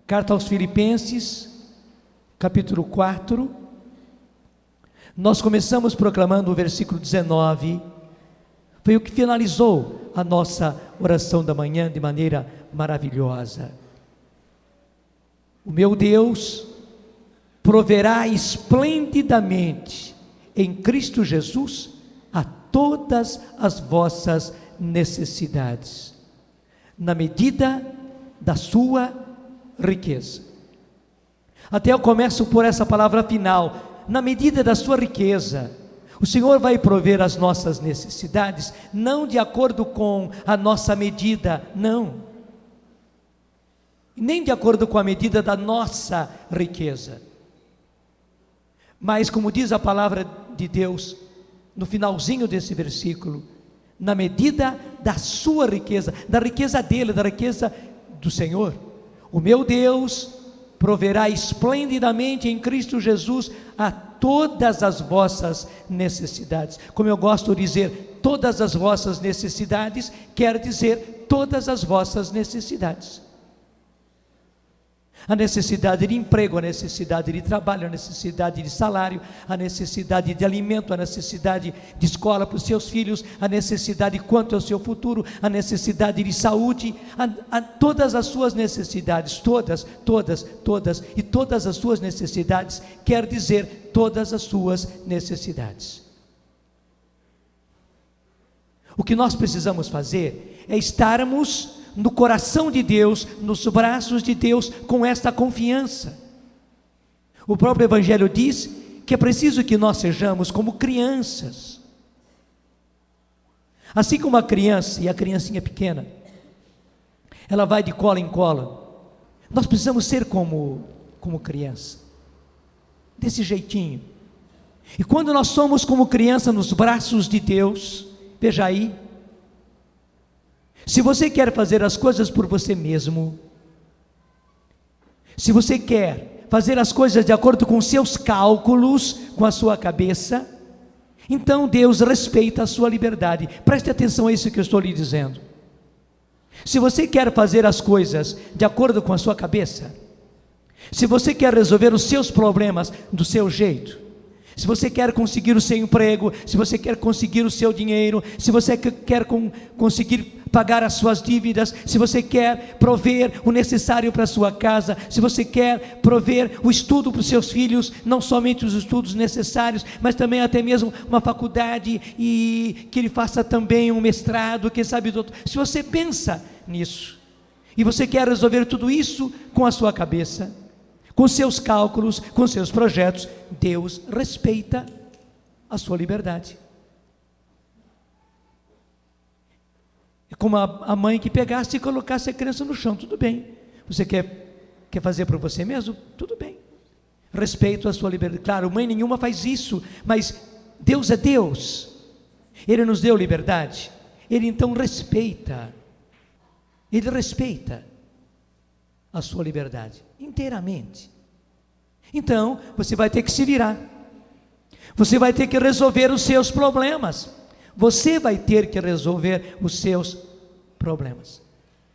Carta aos Filipenses, capítulo 4. Nós começamos proclamando o versículo 19. Foi o que finalizou a nossa oração da manhã de maneira maravilhosa. O meu Deus proverá esplendidamente em Cristo Jesus a todas as vossas necessidades, na medida da sua riqueza. Até eu começo por essa palavra final, na medida da sua riqueza. O Senhor vai prover as nossas necessidades, não de acordo com a nossa medida, não, nem de acordo com a medida da nossa riqueza, mas como diz a palavra de Deus, no finalzinho desse versículo, na medida da sua riqueza, da riqueza dele, da riqueza do Senhor. O meu Deus proverá esplendidamente em Cristo Jesus a todas as vossas necessidades. Como eu gosto de dizer, todas as vossas necessidades quer dizer todas as vossas necessidades. A necessidade de emprego, a necessidade de trabalho, a necessidade de salário, a necessidade de alimento, a necessidade de escola para os seus filhos, a necessidade quanto ao seu futuro, a necessidade de saúde, todas as suas necessidades, todas, e todas as suas necessidades, quer dizer todas as suas necessidades. O que nós precisamos fazer é estarmos no coração de Deus, nos braços de Deus, com esta confiança. O próprio Evangelho diz que é preciso que nós sejamos como crianças. Assim como a criança, e a criancinha pequena, ela vai de cola em cola, nós precisamos ser como criança, desse jeitinho. E quando nós somos como criança nos braços de Deus, veja aí, se você quer fazer as coisas por você mesmo, se você quer fazer as coisas de acordo com seus cálculos, com a sua cabeça, então Deus respeita a sua liberdade. Preste atenção a isso que eu estou lhe dizendo. Se você quer fazer as coisas de acordo com a sua cabeça, se você quer resolver os seus problemas do seu jeito, se você quer conseguir o seu emprego, se você quer conseguir o seu dinheiro, se você quer conseguir pagar as suas dívidas, se você quer prover o necessário para a sua casa, se você quer prover o estudo para os seus filhos, não somente os estudos necessários, mas também até mesmo uma faculdade, e que ele faça também um mestrado, quem sabe doutor. Se você pensa nisso, e você quer resolver tudo isso com a sua cabeça, com seus cálculos, com seus projetos, Deus respeita a sua liberdade. É como a mãe que pegasse e colocasse a criança no chão, tudo bem. Você quer fazer para você mesmo? Tudo bem. Respeito a sua liberdade. Claro, mãe nenhuma faz isso, mas Deus é Deus. Ele nos deu liberdade. Ele então respeita. Ele respeita a sua liberdade inteiramente. Então você vai ter que se virar, você vai ter que resolver os seus problemas, você vai ter que resolver os seus problemas.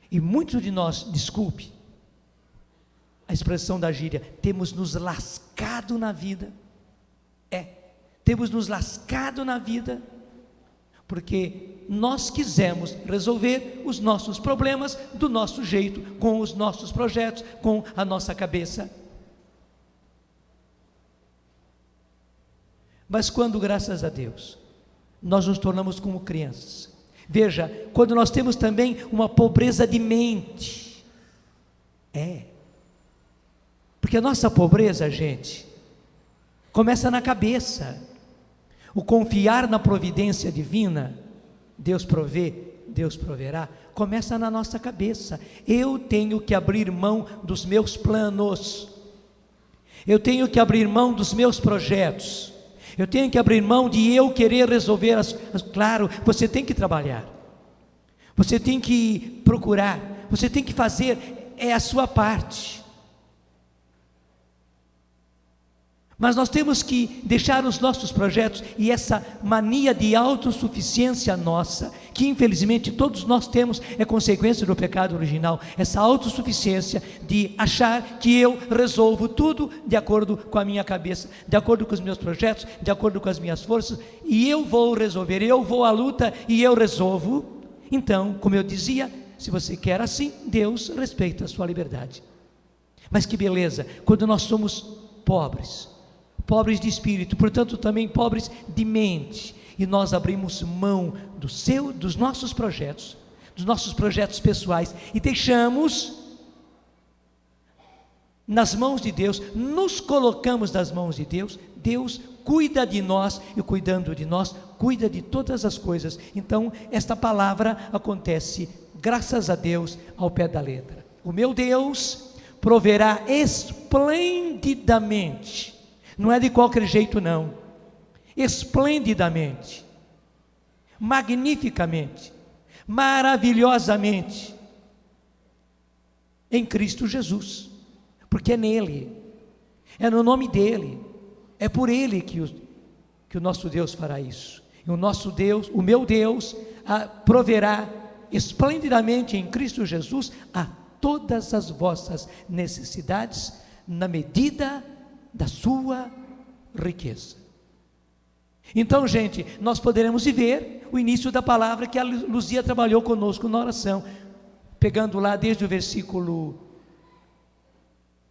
E muitos de nós, desculpe a expressão da gíria, temos nos lascado na vida. Temos nos lascado na vida porque nós quisemos resolver os nossos problemas do nosso jeito, com os nossos projetos, com a nossa cabeça. Mas quando, graças a Deus, nós nos tornamos como crianças, veja, quando nós temos também uma pobreza de mente, porque a nossa pobreza, gente, começa na cabeça. O confiar na providência divina, Deus provê, Deus proverá, começa na nossa cabeça. Eu tenho que abrir mão dos meus planos, eu tenho que abrir mão dos meus projetos, eu tenho que abrir mão de eu querer resolver claro, você tem que trabalhar, você tem que procurar, você tem que fazer a sua parte. Mas nós temos que deixar os nossos projetos e essa mania de autossuficiência nossa, que infelizmente todos nós temos, é consequência do pecado original, essa autossuficiência de achar que eu resolvo tudo de acordo com a minha cabeça, de acordo com os meus projetos, de acordo com as minhas forças, e eu vou resolver, eu vou à luta e eu resolvo. Então, como eu dizia, se você quer assim, Deus respeita a sua liberdade. Mas que beleza, quando nós somos pobres de espírito, portanto também pobres de mente, e nós abrimos mão dos nossos projetos pessoais, e deixamos nas mãos de Deus, nos colocamos nas mãos de Deus. Deus cuida de nós, e cuidando de nós, cuida de todas as coisas. Então esta palavra acontece, graças a Deus, ao pé da letra. O meu Deus proverá esplendidamente, não é de qualquer jeito não, esplendidamente, magnificamente, maravilhosamente, em Cristo Jesus, porque é nele, é no nome dele, é por ele que o nosso Deus fará isso. E o nosso Deus, o meu Deus, proverá esplendidamente em Cristo Jesus a todas as vossas necessidades, na medida da sua riqueza. Então, gente, nós poderemos ver o início da palavra que a Luzia trabalhou conosco na oração, pegando lá desde o versículo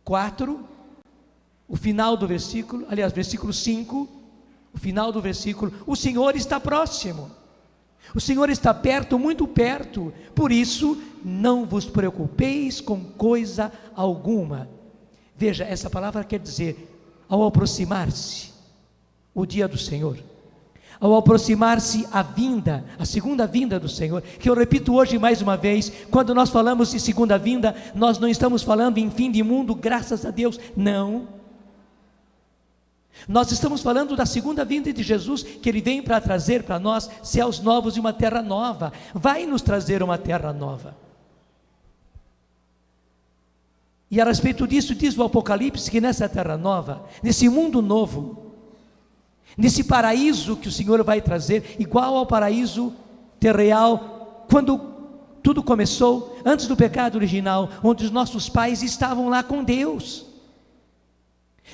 4, o final do versículo, aliás, versículo 5, o final do versículo: o Senhor está próximo, o Senhor está perto, muito perto, por isso não vos preocupeis com coisa alguma. Veja, essa palavra quer dizer, ao aproximar-se o dia do Senhor, ao aproximar-se a segunda vinda do Senhor, que eu repito hoje mais uma vez, quando nós falamos de segunda vinda, nós não estamos falando em fim de mundo, graças a Deus, não. Nós estamos falando da segunda vinda de Jesus, que Ele vem para trazer para nós céus novos e uma terra nova, vai nos trazer uma terra nova. E a respeito disso diz o Apocalipse, que nessa terra nova, nesse mundo novo, nesse paraíso que o Senhor vai trazer, igual ao paraíso terreal, quando tudo começou, antes do pecado original, onde os nossos pais estavam lá com Deus.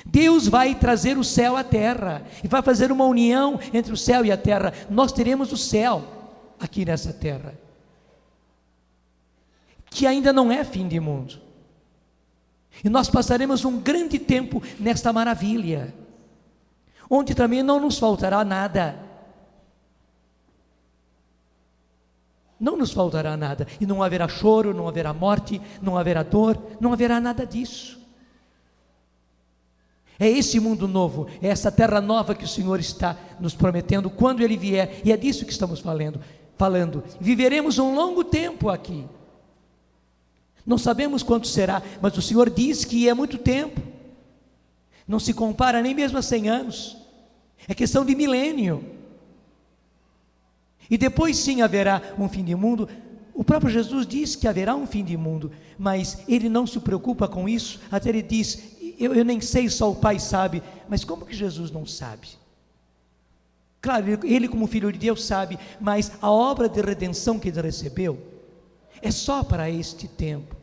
Deus vai trazer o céu à terra, e vai fazer uma união entre o céu e a terra. Nós teremos o céu aqui nessa terra, que ainda não é fim de mundo, e nós passaremos um grande tempo nesta maravilha, onde também não nos faltará nada, não nos faltará nada, e não haverá choro, não haverá morte, não haverá dor, não haverá nada disso. É esse mundo novo, é essa terra nova que o Senhor está nos prometendo quando Ele vier, e é disso que estamos falando. Viveremos um longo tempo aqui, não sabemos quanto será, mas o Senhor diz que é muito tempo, não se compara nem mesmo a 100 anos, é questão de milênio, e depois sim haverá um fim de mundo. O próprio Jesus diz que haverá um fim de mundo, mas Ele não se preocupa com isso. Até Ele diz, eu nem sei, só o Pai sabe. Mas como que Jesus não sabe? Claro, Ele como Filho de Deus sabe, mas a obra de redenção que Ele recebeu é só para este tempo.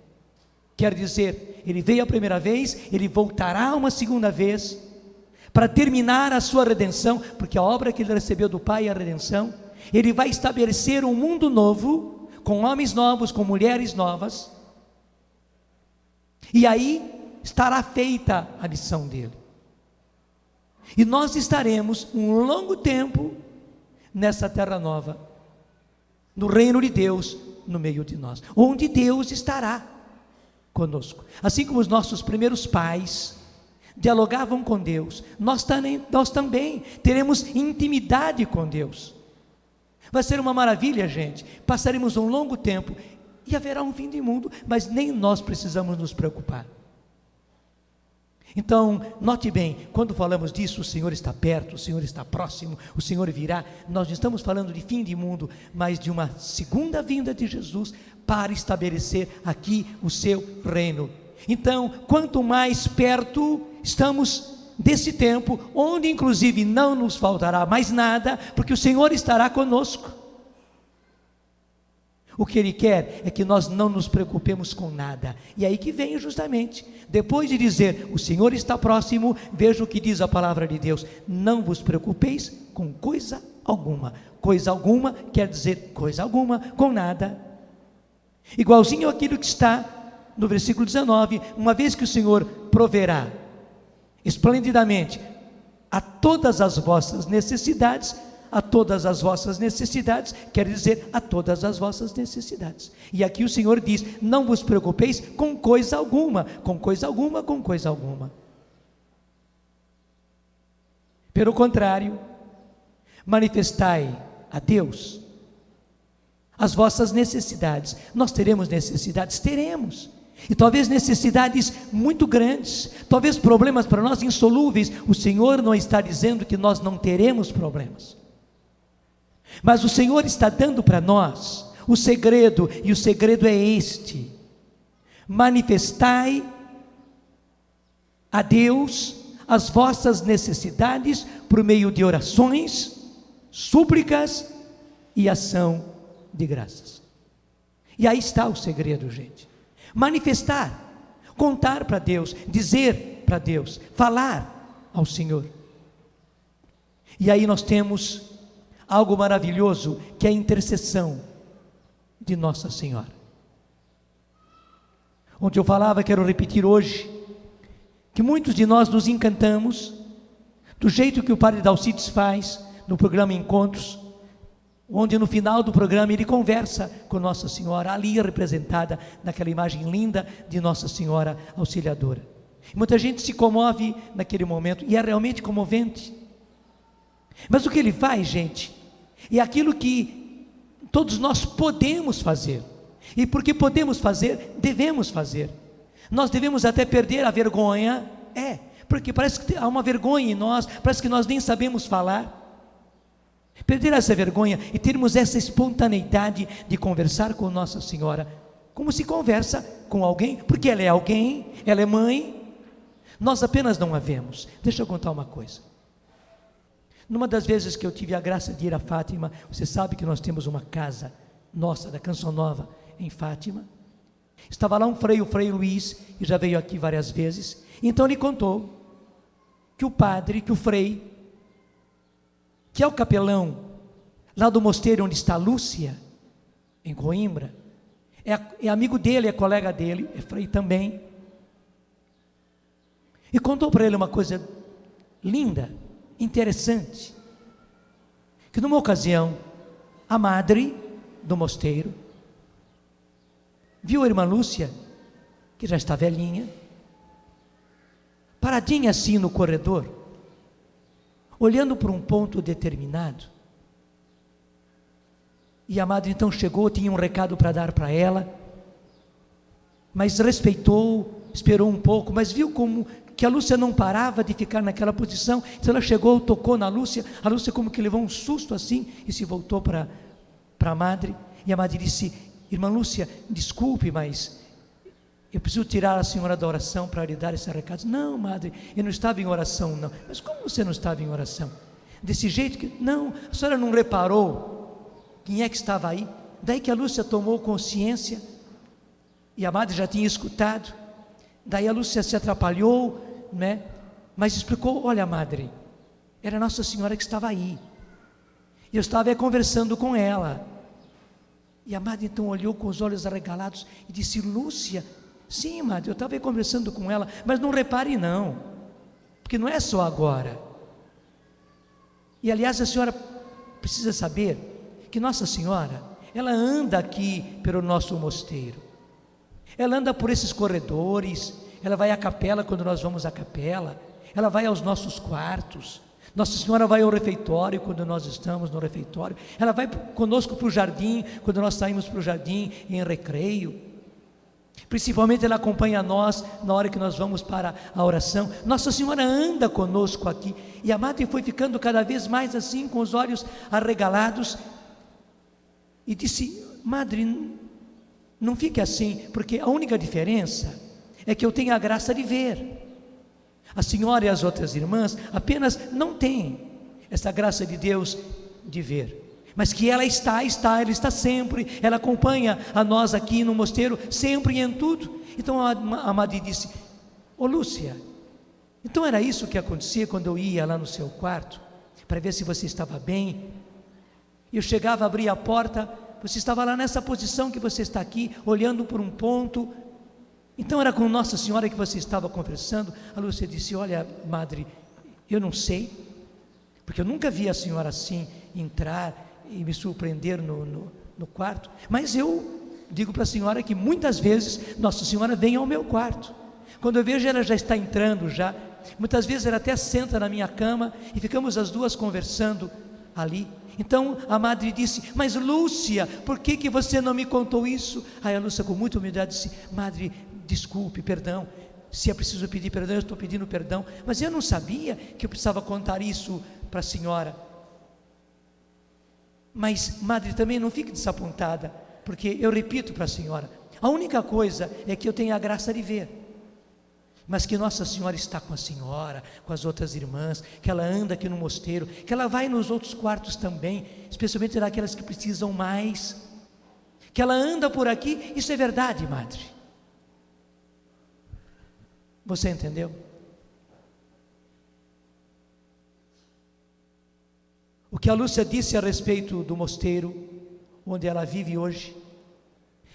Quer dizer, Ele veio a primeira vez, Ele voltará uma segunda vez, para terminar a sua redenção, porque a obra que Ele recebeu do Pai é a redenção. Ele vai estabelecer um mundo novo, com homens novos, com mulheres novas, e aí estará feita a missão dele, e nós estaremos um longo tempo nessa terra nova, no reino de Deus, no meio de nós, onde Deus estará conosco, assim como os nossos primeiros pais dialogavam com Deus, nós também teremos intimidade com Deus. Vai ser uma maravilha, gente. Passaremos um longo tempo e haverá um fim de mundo, mas nem nós precisamos nos preocupar. Então, note bem, quando falamos disso, o Senhor está perto, o Senhor está próximo, o Senhor virá. Nós não estamos falando de fim de mundo, mas de uma segunda vinda de Jesus para estabelecer aqui o seu reino. Então, quanto mais perto estamos desse tempo, onde inclusive não nos faltará mais nada, porque o Senhor estará conosco. O que Ele quer é que nós não nos preocupemos com nada. E aí que vem justamente, depois de dizer, o Senhor está próximo, veja o que diz a palavra de Deus: não vos preocupeis com coisa alguma. Coisa alguma quer dizer coisa alguma, com nada. Igualzinho aquilo que está no versículo 19, uma vez que o Senhor proverá esplendidamente a todas as vossas necessidades, a todas as vossas necessidades, quer dizer a todas as vossas necessidades. E aqui o Senhor diz: não vos preocupeis com coisa alguma, com coisa alguma, com coisa alguma. Pelo contrário, manifestai a Deus as vossas necessidades. Nós teremos necessidades? Teremos. E talvez necessidades muito grandes, talvez problemas para nós insolúveis. O Senhor não está dizendo que nós não teremos problemas, mas o Senhor está dando para nós o segredo, e o segredo é este: manifestai a Deus as vossas necessidades por meio de orações, súplicas e ação de graças. E aí está o segredo, gente. Manifestar, contar para Deus, dizer para Deus, falar ao Senhor. E aí nós temos algo maravilhoso, que é a intercessão de Nossa Senhora. Ontem eu falava, quero repetir hoje, que muitos de nós nos encantamos do jeito que o Padre Dalcides faz no programa Encontros, onde no final do programa ele conversa com Nossa Senhora, ali representada naquela imagem linda de Nossa Senhora Auxiliadora. Muita gente se comove naquele momento, e é realmente comovente. Mas o que ele faz, gente, é aquilo que todos nós podemos fazer, e porque podemos fazer, devemos fazer. Nós devemos até perder a vergonha, porque parece que há uma vergonha em nós, parece que nós nem sabemos falar. Perder essa vergonha e termos essa espontaneidade de conversar com Nossa Senhora, como se conversa com alguém, porque ela é alguém, ela é mãe, nós apenas não a vemos. Deixa eu contar uma coisa. Numa das vezes que eu tive a graça de ir a Fátima, você sabe que nós temos uma casa nossa, da Canção Nova, em Fátima. Estava lá um freio, o Frei Luiz, que já veio aqui várias vezes. Então ele contou que o padre, que o frei, que é o capelão lá do mosteiro onde está Lúcia, em Coimbra, é amigo dele, é colega dele, é frei também. E contou para ele uma coisa linda, interessante, que numa ocasião, a madre do mosteiro viu a irmã Lúcia, que já está velhinha, paradinha assim no corredor, olhando para um ponto determinado. E a madre então chegou, tinha um recado para dar para ela, mas respeitou, esperou um pouco, mas viu como que a Lúcia não parava de ficar naquela posição. Então ela chegou, tocou na Lúcia, a Lúcia como que levou um susto assim, e se voltou para a madre, e a madre disse: irmã Lúcia, desculpe, mas eu preciso tirar a senhora da oração para lhe dar esse recado. Não, madre, eu não estava em oração não. Mas como você não estava em oração? Desse jeito que, não, a senhora não reparou quem é que estava aí? Daí que a Lúcia tomou consciência, e a madre já tinha escutado. Daí a Lúcia se atrapalhou, né? Mas explicou: olha, madre, era Nossa Senhora que estava aí, eu estava conversando com ela. E a madre então olhou com os olhos arregalados e disse: Lúcia, sim, madre, eu estava conversando com ela, mas não repare não, porque não é só agora. E aliás, a senhora precisa saber que Nossa Senhora, ela anda aqui pelo nosso mosteiro, ela anda por esses corredores, ela vai à capela quando nós vamos à capela, ela vai aos nossos quartos, Nossa Senhora vai ao refeitório quando nós estamos no refeitório, ela vai conosco para o jardim, quando nós saímos para o jardim em recreio, principalmente ela acompanha nós na hora que nós vamos para a oração. Nossa Senhora anda conosco aqui, e a madre foi ficando cada vez mais assim, com os olhos arregalados, e disse: madre, não fique assim, porque a única diferença é que eu tenho a graça de ver, A senhora e as outras irmãs apenas não têm essa graça de Deus de ver, mas que ela ela está sempre, ela acompanha a nós aqui no mosteiro, sempre e em tudo. Então a Madre disse: ô Lúcia, então era isso que acontecia quando eu ia lá no seu quarto, para ver se você estava bem. Eu chegava, abria a porta, você estava lá nessa posição que você está aqui, olhando por um ponto. Então era com Nossa Senhora que você estava conversando. A Lúcia disse: olha, Madre, eu não sei, porque eu nunca vi a senhora assim entrar e me surpreender no quarto, mas eu digo para a senhora que muitas vezes Nossa Senhora vem ao meu quarto. Quando eu vejo, ela já está entrando já. Muitas vezes ela até senta na minha cama e ficamos as duas conversando ali. Então a Madre disse: mas Lúcia, por que você não me contou isso? Aí a Lúcia, com muita humildade, disse: Madre, desculpe, perdão, se é preciso pedir perdão, eu estou pedindo perdão, mas eu não sabia que eu precisava contar isso para a senhora. Mas, Madre, também não fique desapontada, porque eu repito para a senhora, a única coisa é que eu tenho a graça de ver, mas que Nossa Senhora está com a senhora, com as outras irmãs, que ela anda aqui no mosteiro, que ela vai nos outros quartos também, especialmente naquelas que precisam mais, que ela anda por aqui. Isso é verdade, Madre. Você entendeu? O que a Lúcia disse a respeito do mosteiro onde ela vive hoje,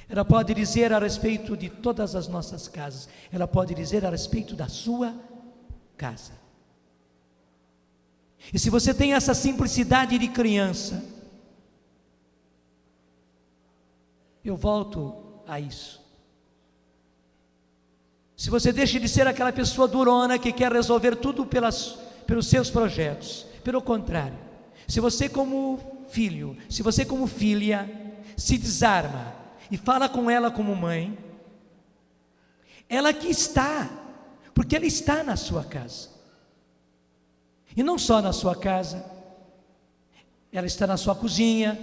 ela pode dizer a respeito de todas as nossas casas, ela pode dizer a respeito da sua casa. E se você tem essa simplicidade de criança, eu volto a isso. Se você deixa de ser aquela pessoa durona que quer resolver tudo pelos seus projetos, pelo contrário, se você como filho, se você como filha, se desarma e fala com ela como mãe, ela que está, porque ela está na sua casa, e não só na sua casa, ela está na sua cozinha,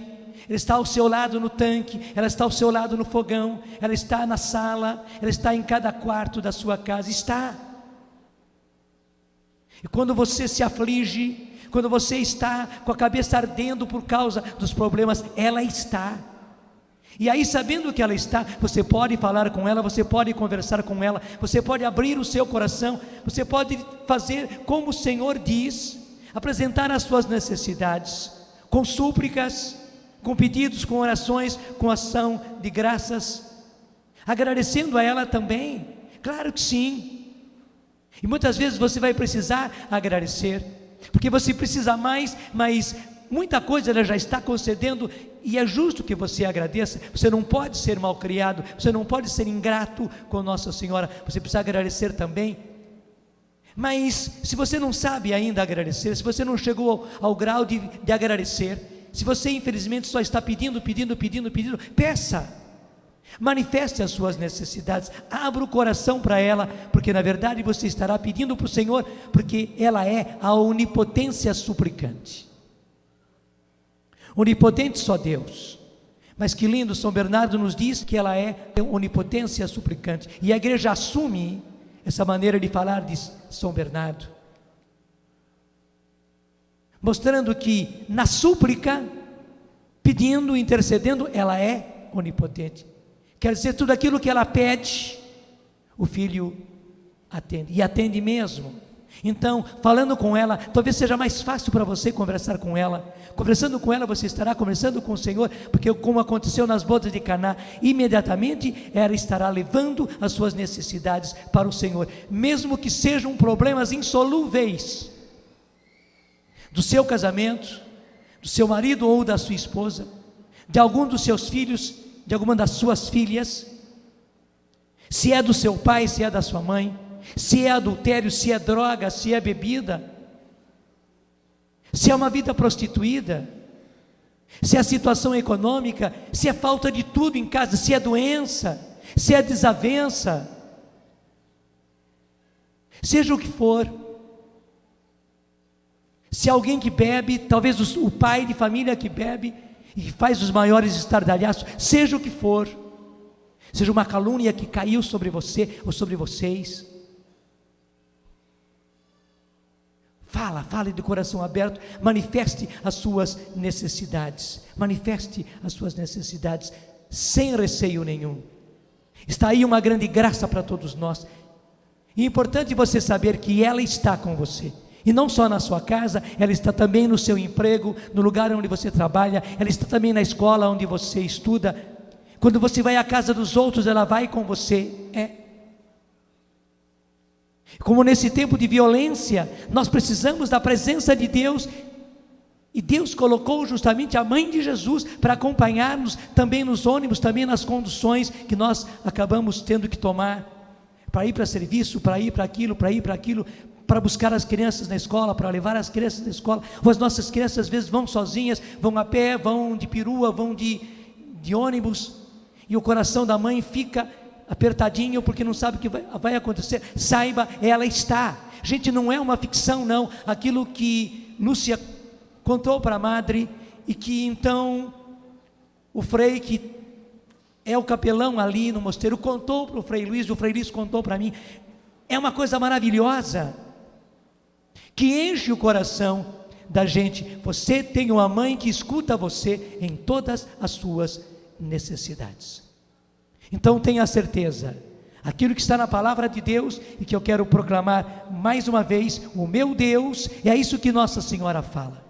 ela está ao seu lado no tanque, ela está ao seu lado no fogão, ela está na sala, ela está em cada quarto da sua casa, está. E quando você se aflige, quando você está com a cabeça ardendo por causa dos problemas, ela está. E aí, sabendo que ela está, você pode falar com ela, você pode conversar com ela, você pode abrir o seu coração, você pode fazer como o Senhor diz, apresentar as suas necessidades, com súplicas, com pedidos, com orações, com ação de graças, agradecendo a ela também, claro que sim. E muitas vezes você vai precisar agradecer, porque você precisa mais, mas muita coisa ela já está concedendo, e é justo que você agradeça. Você não pode ser malcriado, você não pode ser ingrato com Nossa Senhora, você precisa agradecer também. Mas se você não sabe ainda agradecer, se você não chegou ao grau de agradecer, se você infelizmente só está pedindo, peça, manifeste as suas necessidades, abra o coração para ela, porque na verdade você estará pedindo para o Senhor, porque ela é a onipotência suplicante. Onipotente só Deus, mas que lindo, São Bernardo nos diz que ela é onipotência suplicante, e a igreja assume essa maneira de falar de São Bernardo, mostrando que na súplica, pedindo, intercedendo, ela é onipotente. Quer dizer, tudo aquilo que ela pede, o Filho atende, e atende mesmo. Então, falando com ela, talvez seja mais fácil para você conversar com ela. Conversando com ela, você estará conversando com o Senhor, porque como aconteceu nas bodas de Caná, imediatamente ela estará levando as suas necessidades para o Senhor, mesmo que sejam problemas insolúveis, do seu casamento, do seu marido ou da sua esposa, de algum dos seus filhos, de alguma das suas filhas, se é do seu pai, se é da sua mãe, se é adultério, se é droga, se é bebida, se é uma vida prostituída, se é situação econômica, se é falta de tudo em casa, se é doença, se é desavença, seja o que for. Se alguém que bebe, talvez o pai de família que bebe e faz os maiores estardalhaços, seja o que for, seja uma calúnia que caiu sobre você ou sobre vocês, fale de coração aberto, manifeste as suas necessidades, sem receio nenhum. Está aí uma grande graça para todos nós, e é importante você saber que ela está com você, e não só na sua casa, ela está também no seu emprego, no lugar onde você trabalha, ela está também na escola onde você estuda. Quando você vai à casa dos outros, ela vai com você. Como nesse tempo de violência, nós precisamos da presença de Deus, e Deus colocou justamente a mãe de Jesus para acompanhar-nos também nos ônibus, também nas conduções que nós acabamos tendo que tomar, para ir para serviço, para ir para aquilo, para buscar as crianças na escola, para levar as crianças na escola. Ou as nossas crianças às vezes vão sozinhas, vão a pé, vão de perua, vão de ônibus, e o coração da mãe fica apertadinho, porque não sabe o que vai acontecer. Saiba, ela está. Gente, não é uma ficção não, aquilo que Lúcia contou para a madre, e que então o frei, que é o capelão ali no mosteiro, contou para o Frei Luiz, e o Frei Luiz contou para mim. É uma coisa maravilhosa, que enche o coração da gente. Você tem uma mãe que escuta você em todas as suas necessidades. Então tenha certeza, aquilo que está na palavra de Deus, e que eu quero proclamar mais uma vez: o meu Deus, é isso que Nossa Senhora fala.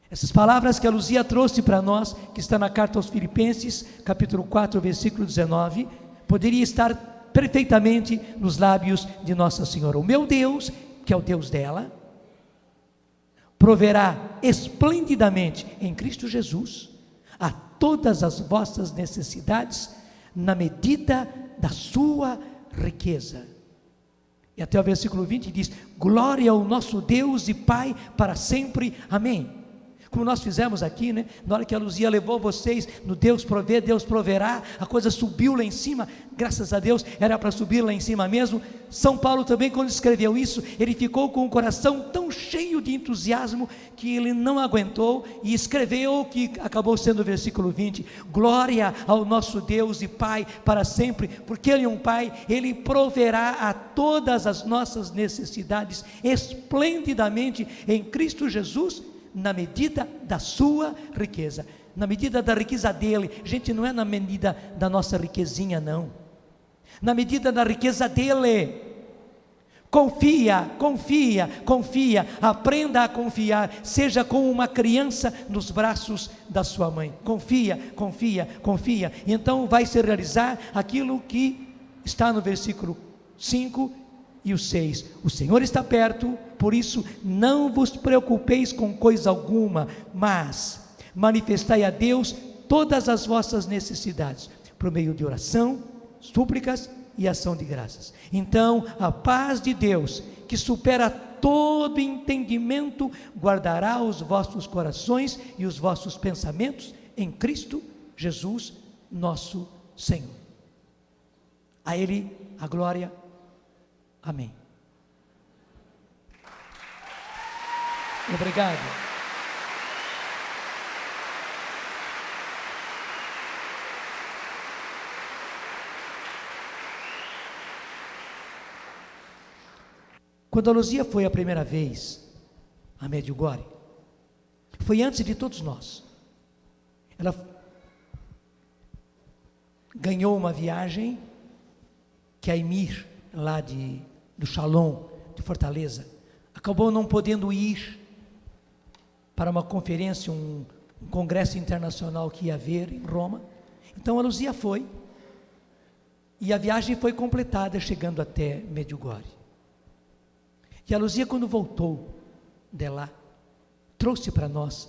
Essas palavras que a Luzia trouxe para nós, que está na carta aos Filipenses, capítulo 4, versículo 19, poderia estar perfeitamente nos lábios de Nossa Senhora. O meu Deus, que é o Deus dela, proverá esplendidamente em Cristo Jesus a todas as vossas necessidades, na medida da sua riqueza. E até o versículo 20 diz: glória ao nosso Deus e Pai para sempre, amém. Como nós fizemos aqui, né? Na hora que a Luzia levou vocês no Deus provê, Deus proverá, a coisa subiu lá em cima, graças a Deus, era para subir lá em cima mesmo. São Paulo também, quando escreveu isso, ele ficou com o coração tão cheio de entusiasmo, que ele não aguentou, e escreveu o que acabou sendo o versículo 20: glória ao nosso Deus e Pai para sempre, porque Ele é um Pai, Ele proverá a todas as nossas necessidades, esplendidamente em Cristo Jesus, na medida da sua riqueza, na medida da riqueza dele. Gente, não é na medida da nossa riquezinha não, na medida da riqueza dele. Confia, aprenda a confiar, seja como uma criança nos braços da sua mãe. Confia, e então vai se realizar aquilo que está no versículo 5 e o 6, o Senhor está perto, por isso não vos preocupeis com coisa alguma, mas manifestai a Deus todas as vossas necessidades, por meio de oração, súplicas e ação de graças. Então a paz de Deus, que supera todo entendimento, guardará os vossos corações e os vossos pensamentos em Cristo Jesus, nosso Senhor. A Ele a glória. Amém. Obrigado. Quando a Luzia foi a primeira vez a Medjugorje, foi antes de todos nós. Ela ganhou uma viagem que a Emir, lá do Shalom, de Fortaleza, acabou não podendo ir para uma conferência, um congresso internacional que ia haver em Roma. Então a Luzia foi, e a viagem foi completada chegando até Medjugorje. E a Luzia, quando voltou de lá, trouxe para nós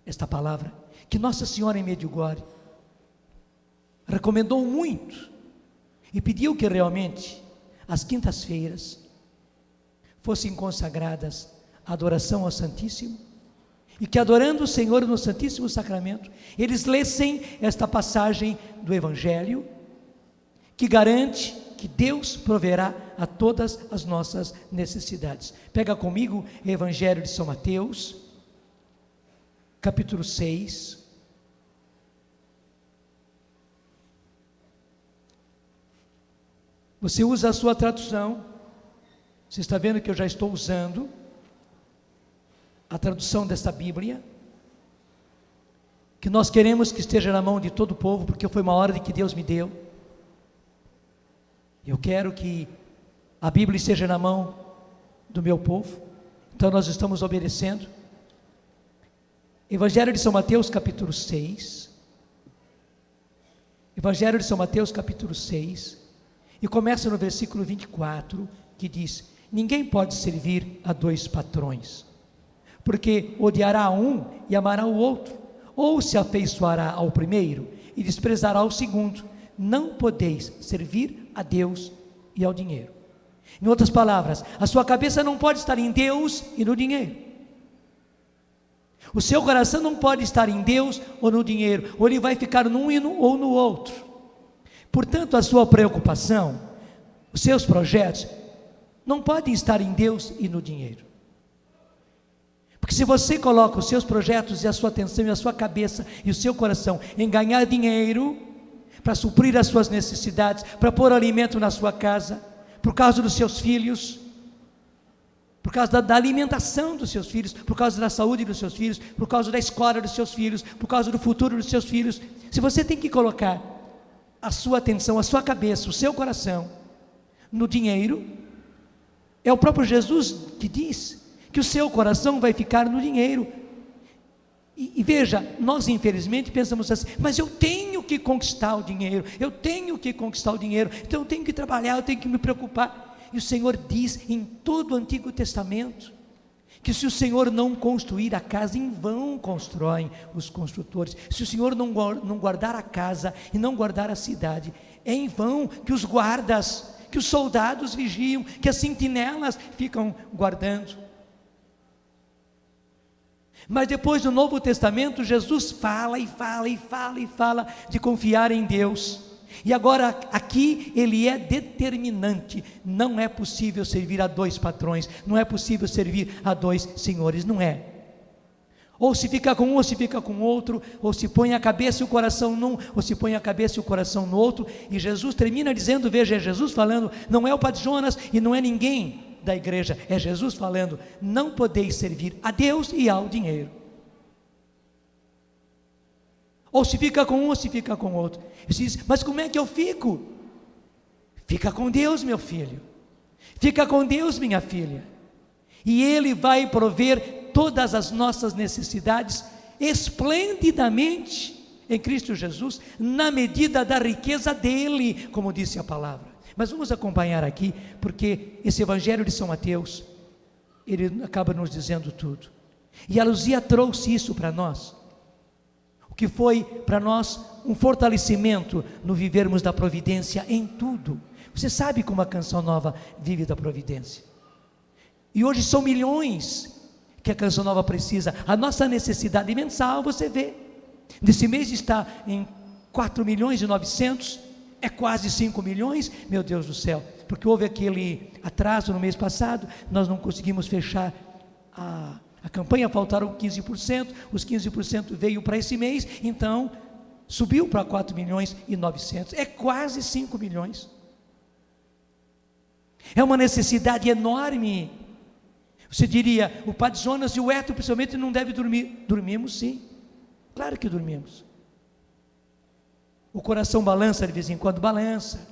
esta palavra, que Nossa Senhora em Medjugorje recomendou muito, e pediu que realmente as quintas-feiras fossem consagradas à adoração ao Santíssimo, e que, adorando o Senhor no Santíssimo Sacramento, eles lessem esta passagem do Evangelho, que garante que Deus proverá a todas as nossas necessidades. Pega comigo o Evangelho de São Mateus, capítulo 6, você usa a sua tradução. Você está vendo que eu já estou usando a tradução desta Bíblia, que nós queremos que esteja na mão de todo o povo, porque foi uma ordem que Deus me deu. Eu quero que a Bíblia esteja na mão do meu povo, então nós estamos obedecendo. Evangelho de São Mateus, capítulo 6. Evangelho de São Mateus, capítulo 6, e começa no versículo 24, que diz: ninguém pode servir a dois patrões, porque odiará um e amará o outro, ou se afeiçoará ao primeiro e desprezará o segundo. Não podeis servir a Deus e ao dinheiro. Em outras palavras, a sua cabeça não pode estar em Deus e no dinheiro. O seu coração não pode estar em Deus ou no dinheiro, ou ele vai ficar num ou no outro. Portanto, a sua preocupação, os seus projetos, não podem estar em Deus e no dinheiro. Porque se você coloca os seus projetos e a sua atenção e a sua cabeça e o seu coração em ganhar dinheiro, para suprir as suas necessidades, para pôr alimento na sua casa, por causa dos seus filhos, por causa da alimentação dos seus filhos, por causa da saúde dos seus filhos, por causa da escola dos seus filhos, por causa do futuro dos seus filhos, se você tem que colocar a sua atenção, a sua cabeça, o seu coração no dinheiro, é o próprio Jesus que diz que o seu coração vai ficar no dinheiro. E veja, nós infelizmente pensamos assim: mas eu tenho que conquistar o dinheiro, então eu tenho que trabalhar, eu tenho que me preocupar. E o Senhor diz em todo o Antigo Testamento que se o Senhor não construir a casa, em vão constroem os construtores. Se o Senhor não guardar a casa e não guardar a cidade, é em vão que os guardas, que os soldados vigiam, que as sentinelas ficam guardando. Mas depois do Novo Testamento, Jesus fala de confiar em Deus. E agora aqui ele é determinante. Não é possível servir a dois patrões, não é possível servir a dois senhores, não é. Ou se fica com um, ou se fica com outro, ou se põe a cabeça e o coração num, ou se põe a cabeça e o coração no outro. E Jesus termina dizendo, veja, é Jesus falando, não é o Padre Jonas e não é ninguém da igreja, é Jesus falando: não podeis servir a Deus e ao dinheiro. Ou se fica com um, ou se fica com outro. Você diz: mas como é que eu fico? Fica com Deus, meu filho, fica com Deus, minha filha, e Ele vai prover todas as nossas necessidades esplendidamente em Cristo Jesus, na medida da riqueza dEle, como disse a palavra. Mas vamos acompanhar aqui, porque esse Evangelho de São Mateus, ele acaba nos dizendo tudo. E a Luzia trouxe isso para nós, o que foi para nós um fortalecimento no vivermos da providência em tudo. Você sabe como a Canção Nova vive da providência. E hoje são milhões que a Canção Nova precisa. A nossa necessidade mensal, você vê, nesse mês está em 4.900.000, é quase 5 milhões, meu Deus do céu, porque houve aquele atraso no mês passado, nós não conseguimos fechar a campanha, faltaram 15%, os 15% veio para esse mês, então subiu para 4.900.000, é quase 5 milhões, é uma necessidade enorme. Você diria, o Padre Jonas e o Héctor principalmente não devem dormir. Dormimos sim, claro que dormimos. O coração balança de vez em quando, balança.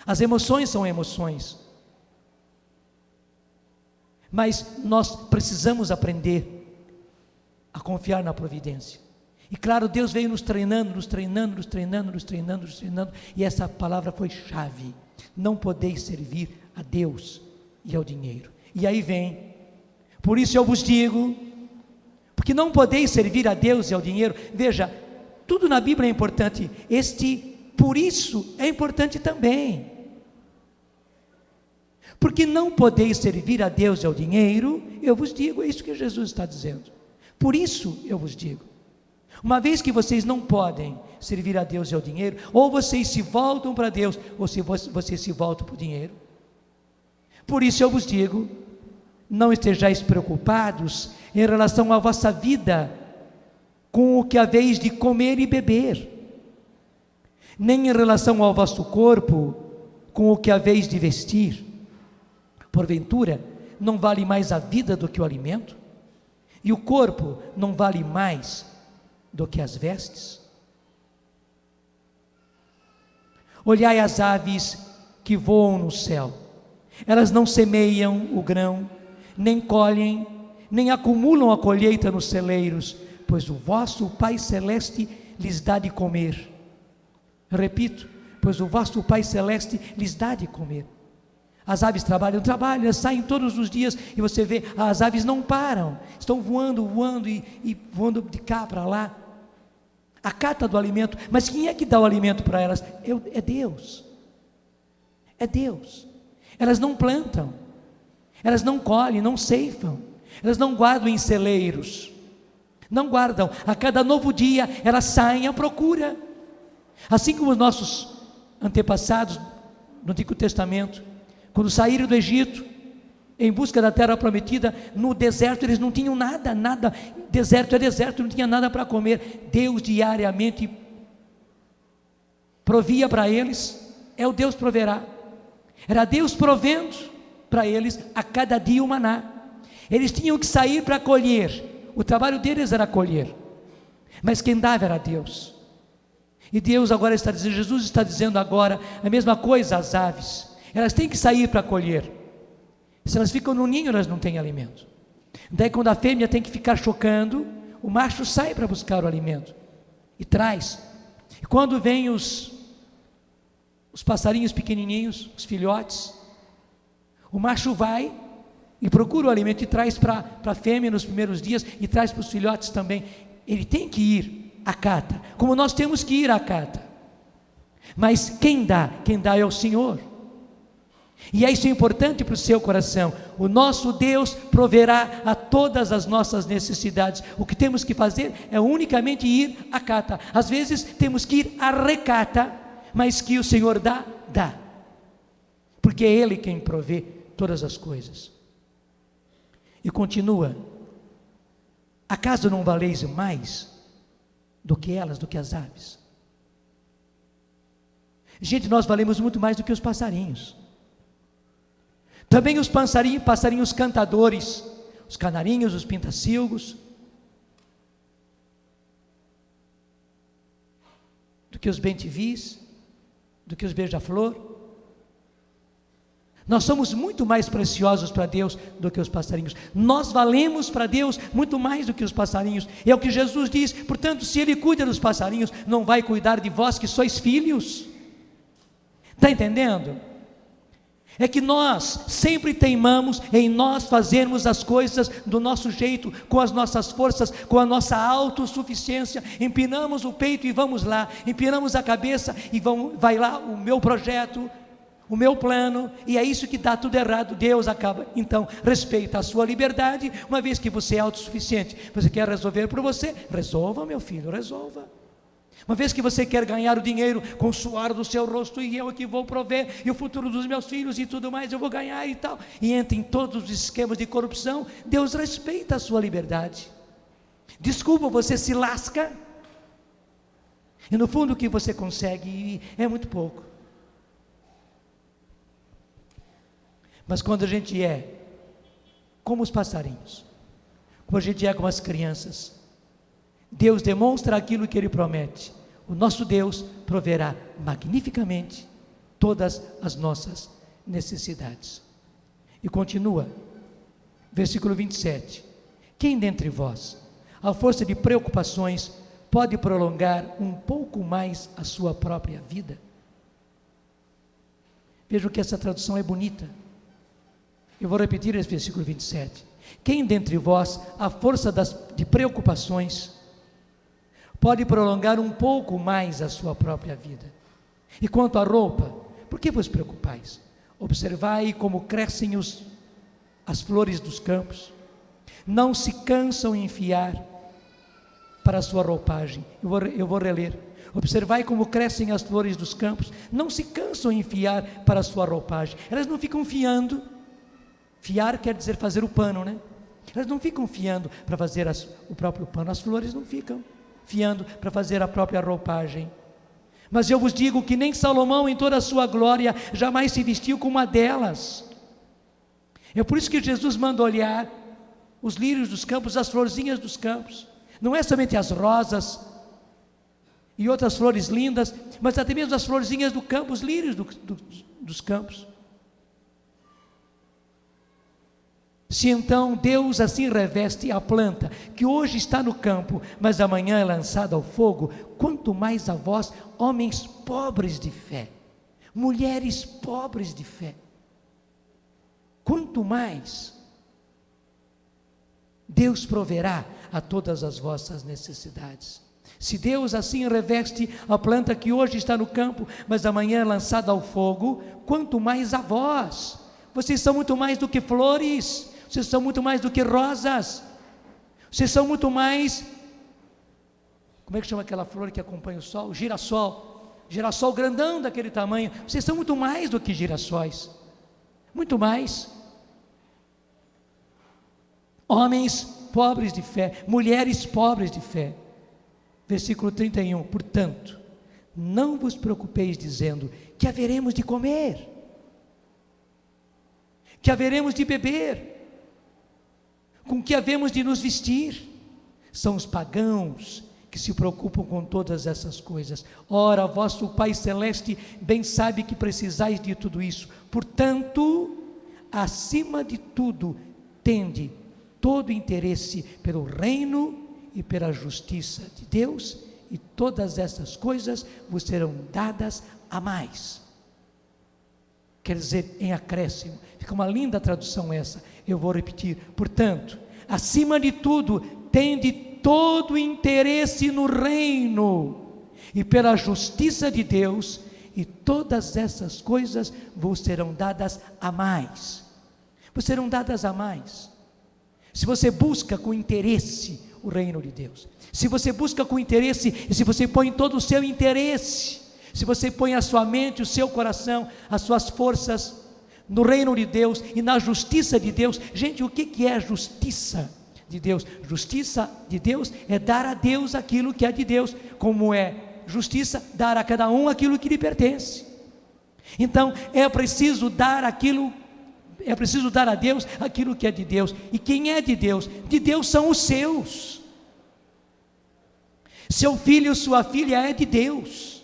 As emoções são emoções. Mas nós precisamos aprender a confiar na providência. E claro, Deus veio nos treinando, e essa palavra foi chave. Não podeis servir a Deus e ao dinheiro. E aí vem, por isso eu vos digo, porque não podeis servir a Deus e ao dinheiro. Veja, tudo na Bíblia é importante, por isso é importante também, porque não podeis servir a Deus e ao dinheiro, eu vos digo, é isso que Jesus está dizendo, por isso eu vos digo, uma vez que vocês não podem servir a Deus e ao dinheiro, ou vocês se voltam para Deus, ou se vocês se voltam para o dinheiro, por isso eu vos digo, não estejais preocupados em relação à vossa vida, com o que haveis de comer e beber, nem em relação ao vosso corpo, com o que haveis de vestir. Porventura, não vale mais a vida do que o alimento, e o corpo não vale mais do que as vestes? Olhai as aves que voam no céu, elas não semeiam o grão, nem colhem, nem acumulam a colheita nos celeiros, pois o vosso Pai Celeste lhes dá de comer. Repito, pois o vosso Pai Celeste lhes dá de comer. As aves trabalham, elas saem todos os dias, e você vê, as aves não param, estão voando e voando de cá para lá. A cata do alimento, mas quem é que dá o alimento para elas? É Deus. É Deus. Elas não plantam, elas não colhem, não ceifam, elas não guardam em celeiros, não guardam. A cada novo dia elas saem à procura. Assim como os nossos antepassados no Antigo Testamento, quando saíram do Egito em busca da terra prometida, no deserto eles não tinham nada, deserto é deserto, não tinha nada para comer. Deus diariamente provia para eles, o Deus proverá. Era Deus provendo para eles a cada dia o maná. Eles tinham que sair para colher, o trabalho deles era colher, mas quem dava era Deus. E Deus agora está dizendo, Jesus está dizendo agora a mesma coisa às aves. Elas têm que sair para colher. Se elas ficam no ninho, elas não têm alimento. Daí quando a fêmea tem que ficar chocando, o macho sai para buscar o alimento e traz. E quando vem os passarinhos pequenininhos, os filhotes, o macho vai e procura o alimento e traz para a fêmea nos primeiros dias, e traz para os filhotes também. Ele tem que ir à cata, como nós temos que ir à cata. Mas quem dá é o Senhor. E isso é importante para o seu coração. O nosso Deus proverá a todas as nossas necessidades. O que temos que fazer é unicamente ir à cata. Às vezes temos que ir à recata, mas que o Senhor dá. Porque é Ele quem provê todas as coisas. E continua: acaso não valeis mais do que elas, do que as aves? Gente, nós valemos muito mais do que os passarinhos. Também os passarinhos cantadores, os canarinhos, os pintacilgos, do que os bentivis, do que os beija-flor. Nós somos muito mais preciosos para Deus do que os passarinhos. Nós valemos para Deus muito mais do que os passarinhos. É o que Jesus diz. Portanto, se Ele cuida dos passarinhos, não vai cuidar de vós que sois filhos? Está entendendo? É que nós sempre teimamos em nós fazermos as coisas do nosso jeito, com as nossas forças, com a nossa autossuficiência. Empinamos o peito e vamos lá, empinamos a cabeça e vai lá o meu projeto, o meu plano, e é isso que dá tudo errado. Deus acaba, então, respeita a sua liberdade. Uma vez que você é autossuficiente, você quer resolver por você, resolva, meu filho, resolva. Uma vez que você quer ganhar o dinheiro com o suor do seu rosto, e eu aqui vou prover, e o futuro dos meus filhos e tudo mais, eu vou ganhar e tal, e entra em todos os esquemas de corrupção, Deus respeita a sua liberdade. Desculpa, você se lasca, e no fundo o que você consegue é muito pouco. Mas quando a gente é como os passarinhos, como a gente é como as crianças, Deus demonstra aquilo que Ele promete. O nosso Deus proverá magnificamente todas as nossas necessidades. E continua, versículo 27. Quem dentre vós, à força de preocupações, pode prolongar um pouco mais a sua própria vida? Vejam que essa tradução é bonita. Eu vou repetir esse versículo 27. Quem dentre vós, à força de preocupações, pode prolongar um pouco mais a sua própria vida? E quanto à roupa, por que vos preocupais? Observai como crescem as flores dos campos, não se cansam em enfiar para a sua roupagem. Eu vou reler. Observai como crescem as flores dos campos, não se cansam em enfiar para a sua roupagem. Elas não ficam fiando. Fiar quer dizer fazer o pano, né? Elas não ficam fiando para fazer o próprio pano. As flores não ficam fiando para fazer a própria roupagem. Mas eu vos digo que nem Salomão em toda a sua glória jamais se vestiu como uma delas. É por isso que Jesus manda olhar os lírios dos campos, as florzinhas dos campos. Não é somente as rosas e outras flores lindas, mas até mesmo as florzinhas do campo, os lírios dos campos. Se então Deus assim reveste a planta, que hoje está no campo, mas amanhã é lançada ao fogo, quanto mais a vós, homens pobres de fé, mulheres pobres de fé, quanto mais Deus proverá a todas as vossas necessidades. Se Deus assim reveste a planta que hoje está no campo, mas amanhã é lançada ao fogo, quanto mais a vós. Vocês são muito mais do que flores, vocês são muito mais do que rosas, vocês são muito mais, como é que chama aquela flor que acompanha o sol? Girassol grandão daquele tamanho. Vocês são muito mais do que girassóis, muito mais. Homens pobres de fé, mulheres pobres de fé. Versículo 31, portanto, não vos preocupeis dizendo, que haveremos de comer, que haveremos de beber, com que havemos de nos vestir. São os pagãos que se preocupam com todas essas coisas. Ora, vosso Pai Celeste bem sabe que precisais de tudo isso. Portanto, acima de tudo, tende todo interesse pelo reino e pela justiça de Deus, e todas essas coisas vos serão dadas a mais. Quer dizer, em acréscimo. Fica uma linda tradução essa. Eu vou repetir. Portanto, acima de tudo, tende todo interesse no reino e pela justiça de Deus, e todas essas coisas vos serão dadas a mais. Vos serão dadas a mais. Se você busca com interesse o reino de Deus, se você busca com interesse, e se você põe todo o seu interesse, se você põe a sua mente, o seu coração, as suas forças no reino de Deus e na justiça de Deus. Gente, o que é a justiça de Deus? Justiça de Deus é dar a Deus aquilo que é de Deus, como é justiça dar a cada um aquilo que lhe pertence. Então é preciso dar a Deus aquilo que é de Deus. E quem é de Deus? De Deus são os seus. Seu filho, sua filha é de Deus.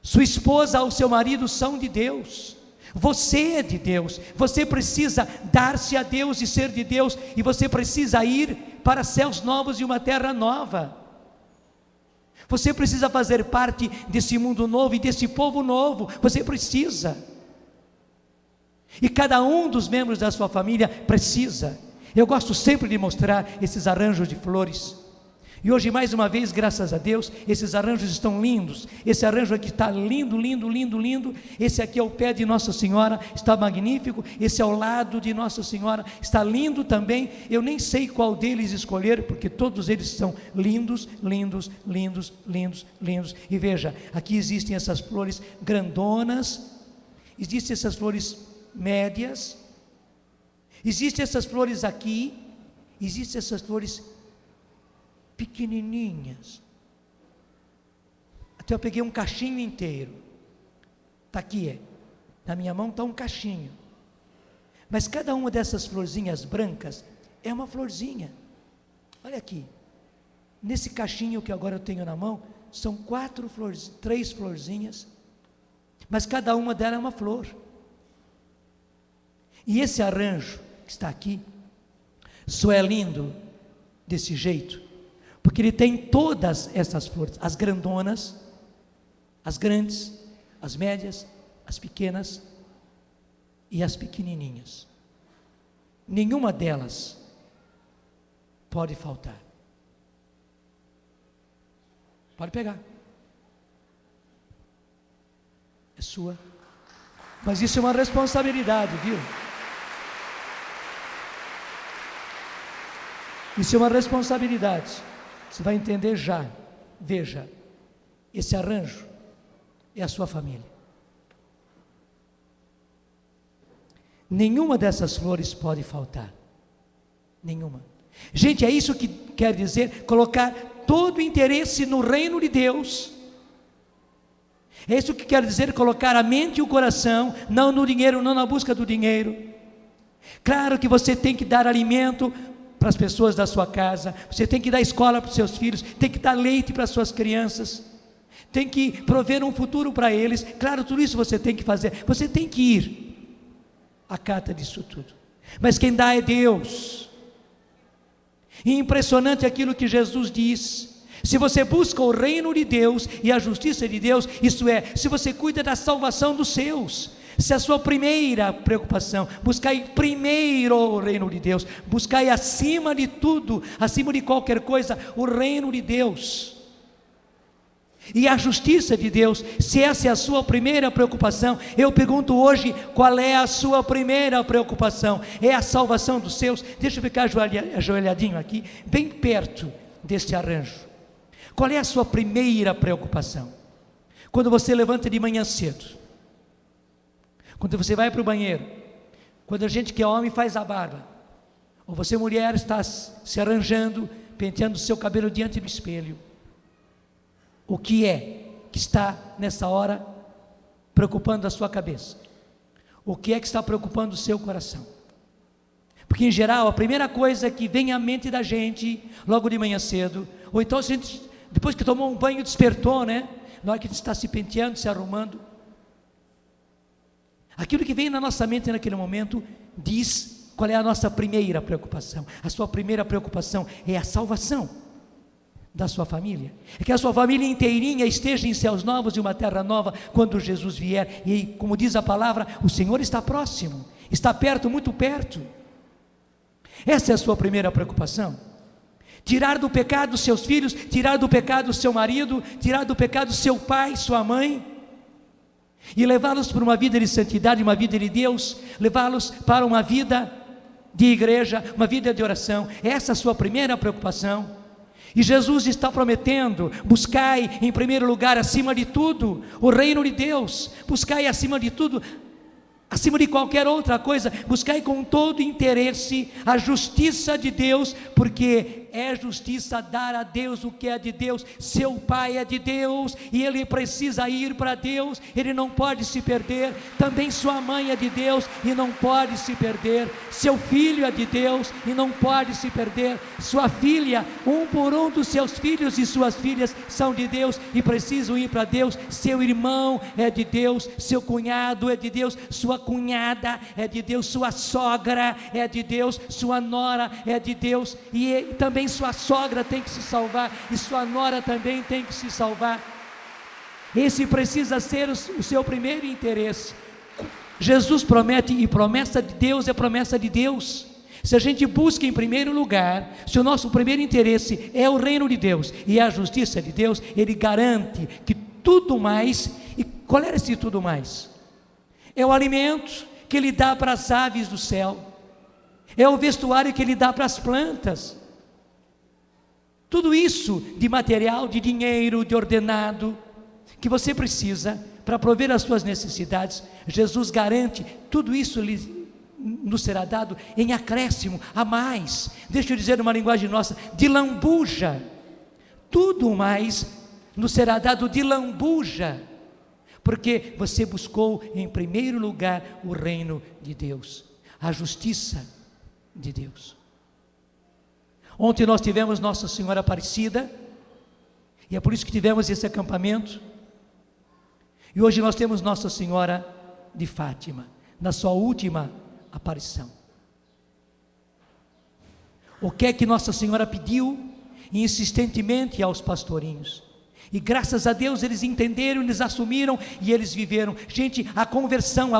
Sua esposa ou seu marido são de Deus. Você é de Deus. Você precisa dar-se a Deus e ser de Deus, e você precisa ir para céus novos e uma terra nova. Você precisa fazer parte desse mundo novo e desse povo novo. Você precisa. E cada um dos membros da sua família precisa. Eu gosto sempre de mostrar esses arranjos de flores. E hoje, mais uma vez, graças a Deus, esses arranjos estão lindos. Esse arranjo aqui está lindo, lindo, lindo, lindo. Esse aqui é o pé de Nossa Senhora, está magnífico. Esse é ao lado de Nossa Senhora, está lindo também. Eu nem sei qual deles escolher, porque todos eles são lindos, lindos, lindos, lindos, lindos. E veja, aqui existem essas flores grandonas, existem essas flores médias, existem essas flores aqui, existem essas flores pequenininhas. Até eu peguei um cachinho inteiro. Está aqui, na minha mão está um cachinho. Mas cada uma dessas florzinhas brancas é uma florzinha. Olha aqui, nesse cachinho que agora eu tenho na mão, são 3 florzinhas, mas cada uma delas é uma flor. E esse arranjo que está aqui, só é lindo desse jeito, porque ele tem todas essas flores, as grandonas, as grandes, as médias, as pequenas e as pequenininhas. Nenhuma delas pode faltar. Pode pegar. É sua. Mas isso é uma responsabilidade, viu? Isso é uma responsabilidade. Você vai entender já. Veja, esse arranjo é a sua família. Nenhuma dessas flores pode faltar. Nenhuma. Gente, é isso que quer dizer colocar todo o interesse no reino de Deus. É isso que quer dizer colocar a mente e o coração, não no dinheiro, não na busca do dinheiro, Claro que você tem que dar alimento para as pessoas da sua casa, você tem que dar escola para os seus filhos, tem que dar leite para as suas crianças, tem que prover um futuro para eles. Claro, tudo isso você tem que fazer, você tem que ir à cata disso tudo. Mas quem dá é Deus. E impressionante aquilo que Jesus diz: se você busca o reino de Deus e a justiça de Deus, isto é, se você cuida da salvação dos seus, se a sua primeira preocupação, buscai primeiro o reino de Deus, buscai acima de tudo, acima de qualquer coisa, o reino de Deus e a justiça de Deus, se essa é a sua primeira preocupação, eu pergunto hoje, qual é a sua primeira preocupação? É a salvação dos seus? Deixa eu ficar ajoelhadinho aqui, bem perto deste arranjo. Qual é a sua primeira preocupação? Quando você levanta de manhã cedo, quando você vai para o banheiro, quando a gente que é homem faz a barba, ou você mulher está se arranjando, penteando o seu cabelo diante do espelho, o que é que está nessa hora preocupando a sua cabeça? O que é que está preocupando o seu coração? Porque em geral a primeira coisa que vem à mente da gente logo de manhã cedo, ou então a gente, depois que tomou um banho, despertou, né? Na hora que a gente está se penteando, se arrumando, aquilo que vem na nossa mente naquele momento diz qual é a nossa primeira preocupação. A sua primeira preocupação é a salvação da sua família, é que a sua família inteirinha esteja em céus novos e uma terra nova quando Jesus vier. E como diz a palavra, o Senhor está próximo, está perto, muito perto. Essa é a sua primeira preocupação: tirar do pecado os seus filhos, tirar do pecado o seu marido, tirar do pecado seu pai, sua mãe, e levá-los para uma vida de santidade, uma vida de Deus, levá-los para uma vida de igreja, uma vida de oração. Essa é a sua primeira preocupação. E Jesus está prometendo: buscai em primeiro lugar, acima de tudo, o reino de Deus, buscai acima de tudo, acima de qualquer outra coisa, buscai com todo interesse a justiça de Deus, porque é justiça dar a Deus o que é de Deus. Seu pai é de Deus e ele precisa ir para Deus, ele não pode se perder. Também sua mãe é de Deus e não pode se perder. Seu filho é de Deus e não pode se perder. Sua filha, um por um dos seus filhos e suas filhas são de Deus e precisam ir para Deus. Seu irmão é de Deus, seu cunhado é de Deus, sua cunhada é de Deus, sua sogra é de Deus, sua nora é de Deus, e também sua sogra tem que se salvar, e sua nora também tem que se salvar. Esse precisa ser o seu primeiro interesse. Jesus promete, e promessa de Deus é promessa de Deus. Se a gente busca em primeiro lugar, se o nosso primeiro interesse é o reino de Deus e a justiça de Deus, Ele garante que tudo mais. E qual era esse tudo mais? É o alimento que Ele dá para as aves do céu, é o vestuário que Ele dá para as plantas. Tudo isso de material, de dinheiro, de ordenado, que você precisa para prover as suas necessidades, Jesus garante, tudo isso nos será dado em acréscimo, a mais. Deixa eu dizer uma linguagem nossa, de lambuja. Tudo mais nos será dado de lambuja, porque você buscou em primeiro lugar o reino de Deus, a justiça de Deus. Ontem nós tivemos Nossa Senhora Aparecida, e é por isso que tivemos esse acampamento. E hoje nós temos Nossa Senhora de Fátima, na sua última aparição. O que é que Nossa Senhora pediu insistentemente aos pastorinhos? E graças a Deus eles entenderam, eles assumiram e eles viveram. Gente, a conversão,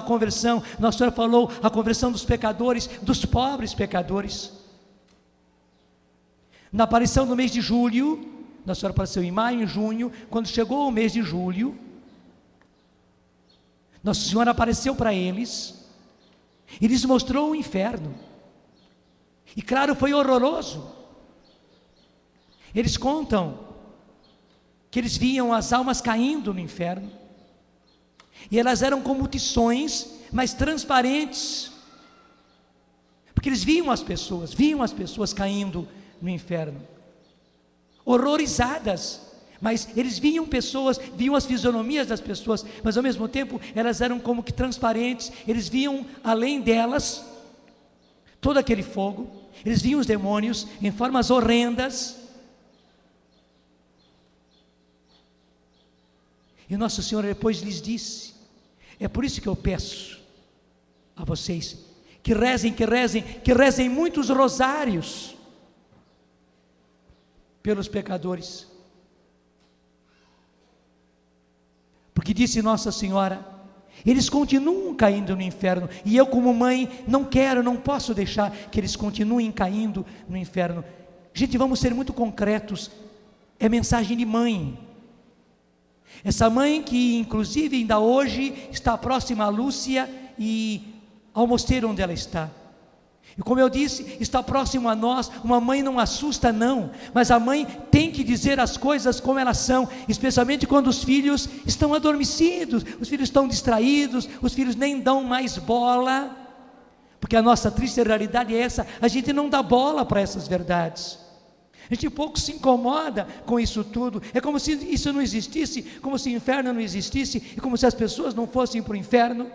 Nossa Senhora falou, a conversão dos pecadores, dos pobres pecadores. Na aparição do mês de julho, Nossa Senhora apareceu em maio, em junho, quando chegou o mês de julho, Nossa Senhora apareceu para eles e lhes mostrou o inferno. E claro, foi horroroso. Eles contam que eles viam as almas caindo no inferno, e elas eram como tições, mas transparentes, porque eles viam as pessoas caindo no inferno, horrorizadas, mas eles viam pessoas, viam as fisionomias das pessoas, mas ao mesmo tempo elas eram como que transparentes, eles viam além delas, todo aquele fogo, eles viam os demônios em formas horrendas, e Nosso Senhor depois lhes disse: é por isso que eu peço a vocês que rezem muitos rosários pelos pecadores, porque disse Nossa Senhora, eles continuam caindo no inferno, e eu como mãe não posso deixar que eles continuem caindo no inferno. Gente, vamos ser muito concretos, é mensagem de mãe, essa mãe que inclusive ainda hoje está próxima a Lúcia e ao mosteiro onde ela está, e como eu disse, está próximo a nós. Uma mãe não assusta não, mas a mãe tem que dizer as coisas como elas são, especialmente quando os filhos estão adormecidos, os filhos estão distraídos, os filhos nem dão mais bola, porque a nossa triste realidade é essa, a gente não dá bola para essas verdades, a gente pouco se incomoda com isso tudo, é como se isso não existisse, como se o inferno não existisse, e como se as pessoas não fossem para o inferno.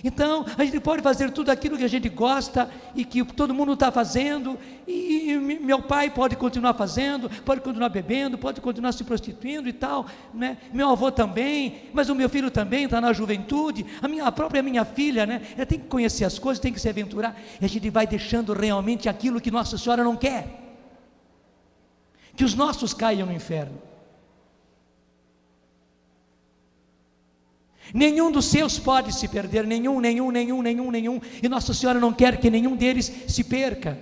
Então a gente pode fazer tudo aquilo que a gente gosta e que todo mundo está fazendo, e meu pai pode continuar fazendo, pode continuar bebendo, pode continuar se prostituindo e tal, né? Meu avô também, mas o meu filho também está na juventude, a própria minha filha, né? Ela tem que conhecer as coisas, tem que se aventurar, e a gente vai deixando realmente aquilo que Nossa Senhora não quer, que os nossos caiam no inferno. Nenhum dos seus pode se perder, nenhum, e Nossa Senhora não quer que nenhum deles se perca.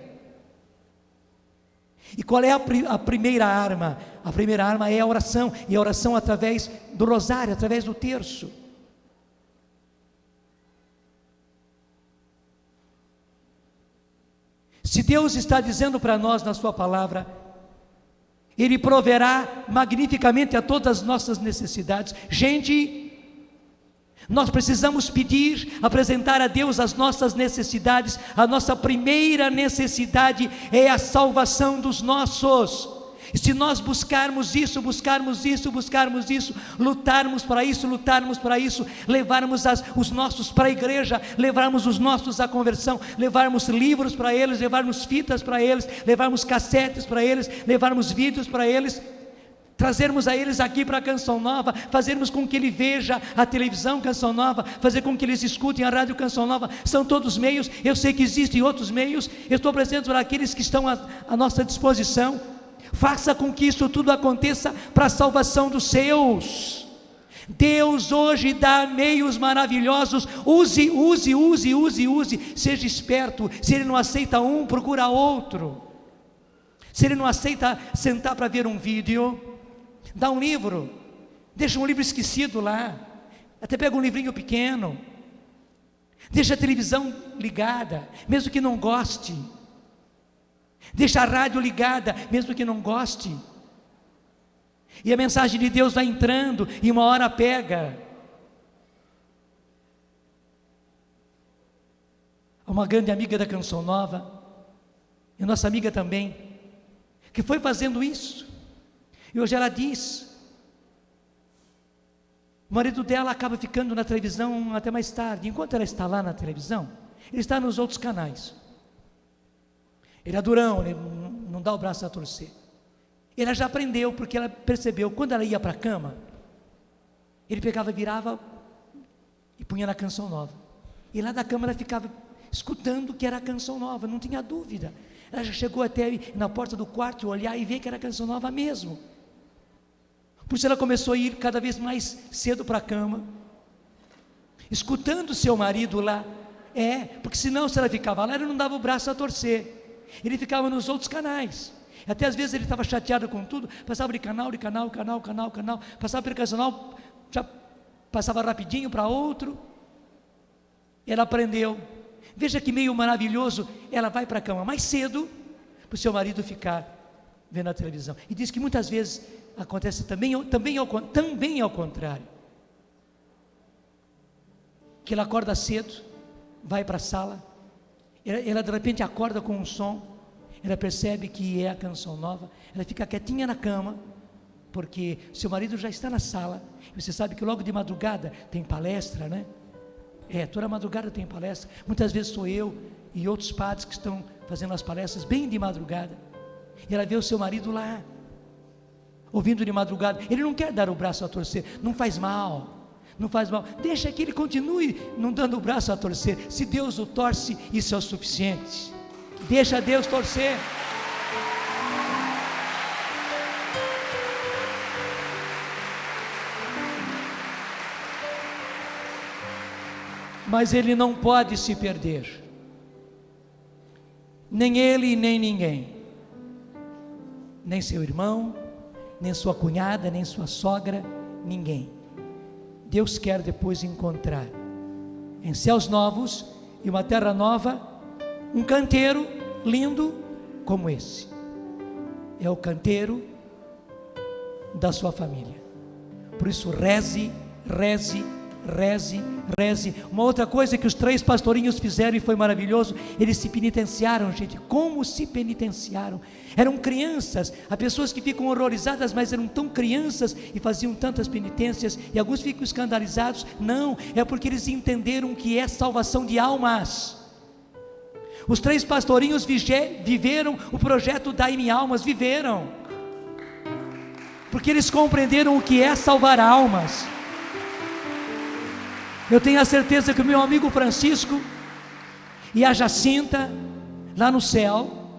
E qual é a primeira arma? A primeira arma é a oração, e a oração através do rosário, através do terço. Se Deus está dizendo para nós na sua palavra, Ele proverá magnificamente a todas as nossas necessidades. Gente, nós precisamos pedir, apresentar a Deus as nossas necessidades. A nossa primeira necessidade é a salvação dos nossos. E se nós buscarmos isso, lutarmos para isso, levarmos os nossos para a igreja, levarmos os nossos à conversão, levarmos livros para eles, levarmos fitas para eles, levarmos cassetes para eles, levarmos vídeos para eles, trazermos a eles aqui para a Canção Nova, fazermos com que ele veja a televisão Canção Nova, fazer com que eles escutem a rádio Canção Nova. São todos meios, eu sei que existem outros meios, eu estou apresentando para aqueles que estão à nossa disposição. Faça com que isso tudo aconteça para a salvação dos seus. Deus hoje dá meios maravilhosos, use, seja esperto. Se Ele não aceita um, procura outro. Se Ele não aceita sentar para ver um vídeo, dá um livro, deixa um livro esquecido lá, até pega um livrinho pequeno, deixa a televisão ligada, mesmo que não goste, deixa a rádio ligada, mesmo que não goste, e a mensagem de Deus vai entrando, e uma hora pega. Uma grande amiga da Canção Nova, e nossa amiga também, que foi fazendo isso, e hoje ela diz, o marido dela acaba ficando na televisão até mais tarde. Enquanto ela está lá na televisão, ele está nos outros canais. Ele é durão, ele não dá o braço a torcer. Ela já aprendeu, porque ela percebeu, quando ela ia para a cama, ele pegava, virava e punha na Canção Nova, e lá da cama ela ficava escutando que era a Canção Nova, não tinha dúvida. Ela já chegou até na porta do quarto, olhar e ver que era a Canção Nova mesmo. Por isso ela começou a ir cada vez mais cedo para a cama, escutando seu marido lá. Porque senão, se ela ficava lá, ele não dava o braço a torcer, ele ficava nos outros canais. Até às vezes ele estava chateado com tudo, passava de canal, passava pelo canal, já passava rapidinho para outro. Ela aprendeu. Veja que meio maravilhoso. Ela vai para a cama mais cedo, para o seu marido ficar vendo a televisão. E diz que muitas vezes acontece também ao contrário, que ela acorda cedo, vai para a sala, ela de repente acorda com um som, ela percebe que é a Canção Nova, ela fica quietinha na cama, porque seu marido já está na sala. Você sabe que logo de madrugada tem palestra, né? Toda madrugada tem palestra. Muitas vezes sou eu e outros padres que estão fazendo as palestras bem de madrugada, e ela vê o seu marido lá, ouvindo de madrugada. Ele não quer dar o braço a torcer, não faz mal, deixa que ele continue não dando o braço a torcer. Se Deus o torce, isso é o suficiente. Deixa Deus torcer. Mas ele não pode se perder, nem ele, nem ninguém, nem seu irmão, nem sua cunhada, nem sua sogra, ninguém. Deus quer depois encontrar em céus novos e uma terra nova um canteiro lindo como esse. É o canteiro da sua família. Por isso reze, reze, reze, reze. Uma outra coisa que os 3 pastorinhos fizeram e foi maravilhoso, eles se penitenciaram, gente. Como se penitenciaram? Eram crianças. Há pessoas que ficam horrorizadas, mas eram tão crianças e faziam tantas penitências, e alguns ficam escandalizados. Não, é porque eles entenderam que é salvação de almas. Os 3 pastorinhos viveram o projeto Dai-me Almas, viveram, porque eles compreenderam o que é salvar almas. Eu tenho a certeza que o meu amigo Francisco e a Jacinta, lá no céu,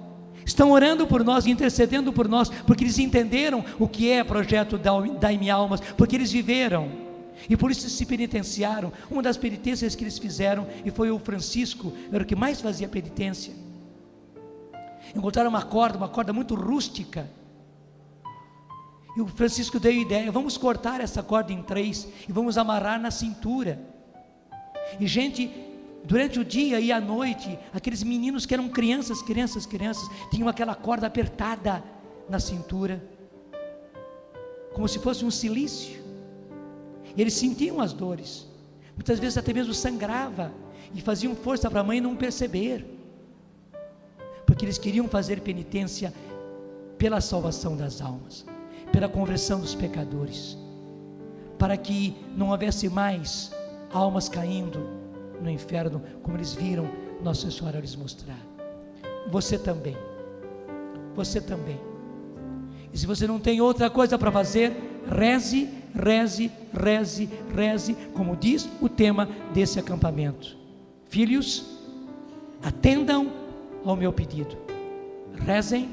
estão orando por nós, intercedendo por nós, porque eles entenderam o que é o projeto Dai-me Almas, porque eles viveram, e por isso se penitenciaram. Uma das penitências que eles fizeram, e foi o Francisco, era o que mais fazia penitência, encontraram uma corda muito rústica, e o Francisco deu a ideia: vamos cortar essa corda em 3, e vamos amarrar na cintura. E gente, durante o dia e a noite, aqueles meninos que eram crianças, tinham aquela corda apertada na cintura, como se fosse um cilício, e eles sentiam as dores, muitas vezes até mesmo sangrava, e faziam força para a mãe não perceber, porque eles queriam fazer penitência pela salvação das almas, pela conversão dos pecadores, para que não houvesse mais almas caindo no inferno, como eles viram Nossa Senhora lhes mostrar. Você também, e se você não tem outra coisa para fazer, reze, reze, reze, reze, como diz o tema desse acampamento. Filhos, atendam ao meu pedido, rezem,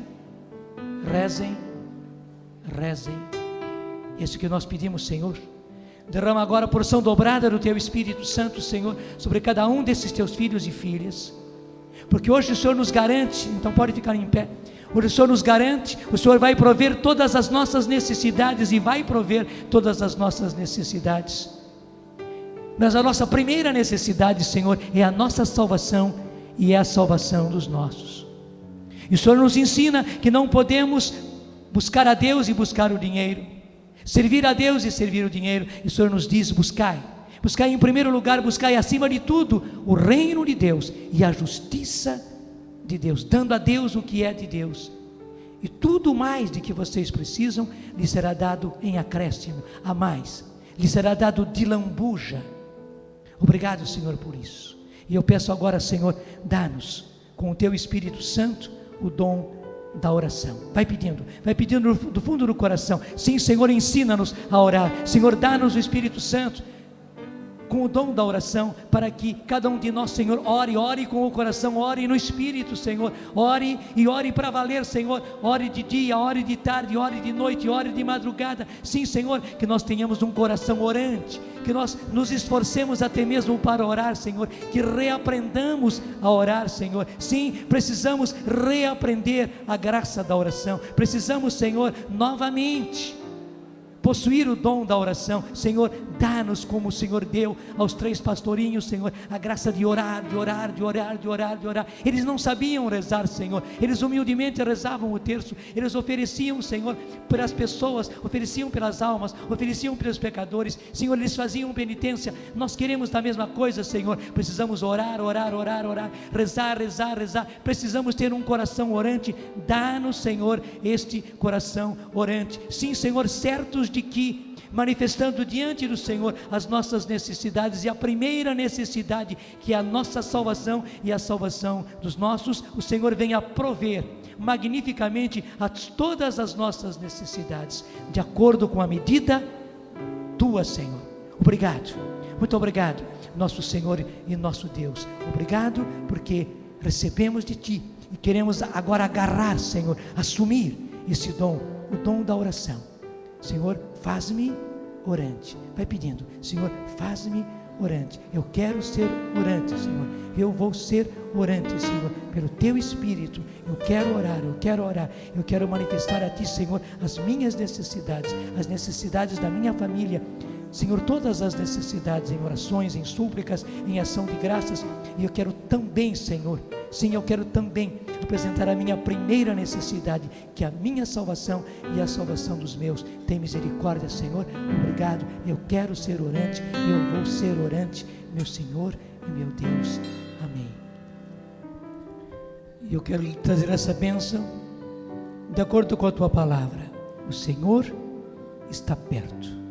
rezem, rezem. Isso que nós pedimos, Senhor. Derrama agora a porção dobrada do Teu Espírito Santo, Senhor, sobre cada um desses Teus filhos e filhas, porque hoje o Senhor nos garante, então pode ficar em pé, hoje o Senhor nos garante, o Senhor vai prover todas as nossas necessidades, e vai prover todas as nossas necessidades, mas a nossa primeira necessidade, Senhor, é a nossa salvação, e é a salvação dos nossos. E o Senhor nos ensina que não podemos buscar a Deus e buscar o dinheiro, servir a Deus e servir o dinheiro. E o Senhor nos diz: buscai em primeiro lugar, buscai acima de tudo o reino de Deus e a justiça de Deus, dando a Deus o que é de Deus, e tudo mais de que vocês precisam lhes será dado em acréscimo, a mais, lhes será dado de lambuja. Obrigado, Senhor, por isso. E eu peço agora, Senhor, dá-nos com o Teu Espírito Santo o dom da oração. Vai pedindo do fundo do coração. Sim, Senhor, ensina-nos a orar. Senhor, dá-nos o Espírito Santo com o dom da oração, para que cada um de nós, Senhor, ore com o coração, ore no Espírito, Senhor, ore para valer, Senhor, ore de dia, ore de tarde, ore de noite, ore de madrugada. Sim, Senhor, que nós tenhamos um coração orante, que nós nos esforcemos até mesmo para orar, Senhor, que reaprendamos a orar, Senhor. Sim, precisamos reaprender a graça da oração, precisamos, Senhor, novamente possuir o dom da oração. Senhor, dá-nos, como o Senhor deu aos 3 pastorinhos, Senhor, a graça de orar. Eles não sabiam rezar, Senhor, eles humildemente rezavam o terço, eles ofereciam, Senhor, pelas pessoas, ofereciam pelas almas, ofereciam pelos pecadores, Senhor, eles faziam penitência. Nós queremos da mesma coisa, Senhor, precisamos orar, rezar, precisamos ter um coração orante. Dá-nos, Senhor, este coração orante. Sim, Senhor, certos de que manifestando diante do Senhor as nossas necessidades, e a primeira necessidade, que é a nossa salvação e a salvação dos nossos, o Senhor venha prover magnificamente a todas as nossas necessidades, de acordo com a medida tua, Senhor. Obrigado, muito obrigado, nosso Senhor e nosso Deus. Obrigado porque recebemos de Ti e queremos agora agarrar, Senhor, assumir esse dom, o dom da oração. Senhor, faz-me orante. Vai pedindo: Senhor, faz-me orante. Eu quero ser orante, Senhor. Eu vou ser orante, Senhor, pelo Teu Espírito. Eu quero orar, eu quero manifestar a Ti, Senhor, as minhas necessidades, as necessidades da minha família, Senhor, todas as necessidades, em orações, em súplicas, em ação de graças. E eu quero também, Senhor, sim, eu quero também apresentar a minha primeira necessidade, que é a minha salvação e a salvação dos meus. Tem misericórdia, Senhor. Obrigado. Eu quero ser orante, eu vou ser orante, meu Senhor e meu Deus. Amém. E eu quero lhe trazer essa bênção de acordo com a Tua palavra. O Senhor está perto.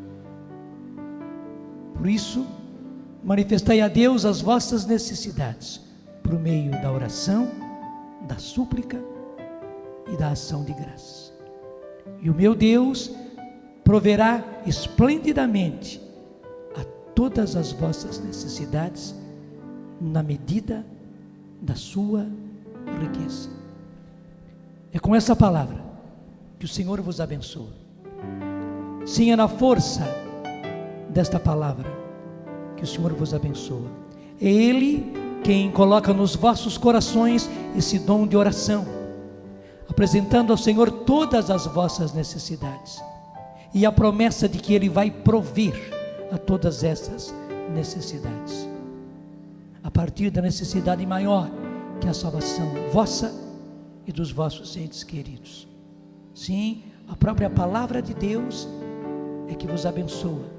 Por isso, manifestai a Deus as vossas necessidades, por meio da oração, da súplica e da ação de graças. E o meu Deus proverá esplendidamente a todas as vossas necessidades, na medida da sua riqueza. É com essa palavra que o Senhor vos abençoa. Sim, é na força desta palavra que o Senhor vos abençoa. É Ele quem coloca nos vossos corações esse dom de oração, apresentando ao Senhor todas as vossas necessidades, e a promessa de que Ele vai prover a todas essas necessidades, a partir da necessidade maior, que é a salvação vossa e dos vossos entes queridos. Sim, a própria palavra de Deus é que vos abençoa,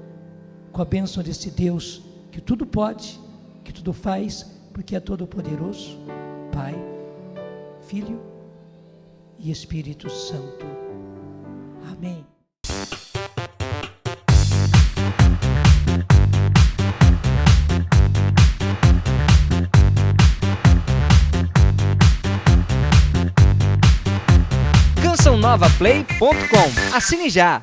com a bênção desse Deus que tudo pode, que tudo faz, porque é todo poderoso, Pai, Filho e Espírito Santo. Amém. CançãoNovaPlay.com. Assine já!